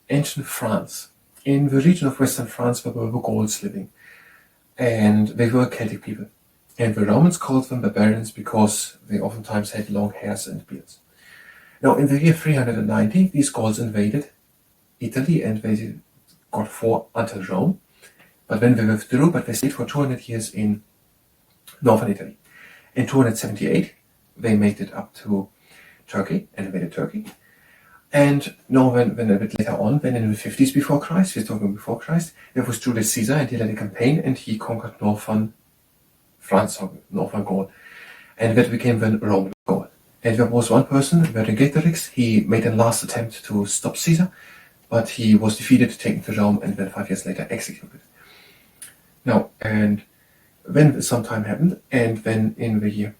ancient France, in the region of western France, there were the Gauls living, and they were Celtic people. And the Romans called them barbarians because they oftentimes had long hairs and beards. Now, in the year 390, these Gauls invaded Italy and they got fought until Rome. But then they withdrew, but they stayed for 200 years in northern Italy. In 278, they made it up to Turkey and invaded Turkey. And now, when a bit later on, when in the 50s before Christ, we're talking before Christ, there was Julius Caesar, and he led a campaign and he conquered northern France, or northern Gaul. And that became the Roman Gaul. And there was one person, Vercingetorix, he made a last attempt to stop Caesar, but he was defeated, taken to Rome, and then 5 years later executed. Now, and when some time happened, and then in the year,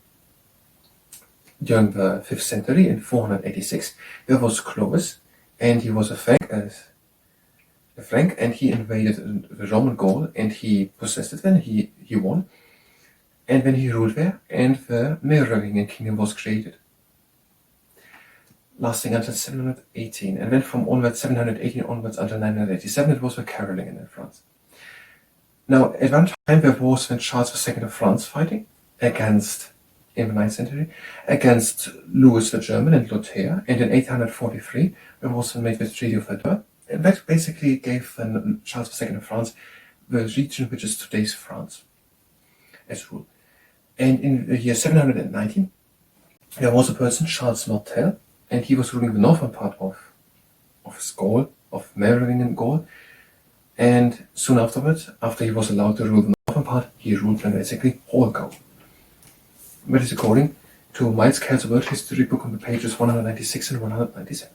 during the 5th century, in 486, there was Clovis, and he was a Frank, and he invaded the Roman Gaul, and he possessed it then, he won, and then he ruled there, and the Merovingian kingdom was created, lasting until 718, and then from onwards, 718 onwards until 987, it was the Carolingian in France. Now, at one time there was when Charles II of France fighting against, in the 9th century, against Louis the German and Lothair, and in 843 there was made the Treaty of Verdun, and that basically gave Charles II of France the region which is today's France as rule. And in the year 719 there was a person, Charles Martel, and he was ruling the northern part of Gaul, of Merovingian Gaul. And soon afterwards, after he was allowed to rule the northern part, he ruled basically whole Gaul. That is according to Miles Kell's World History book on the pages 196 and 197.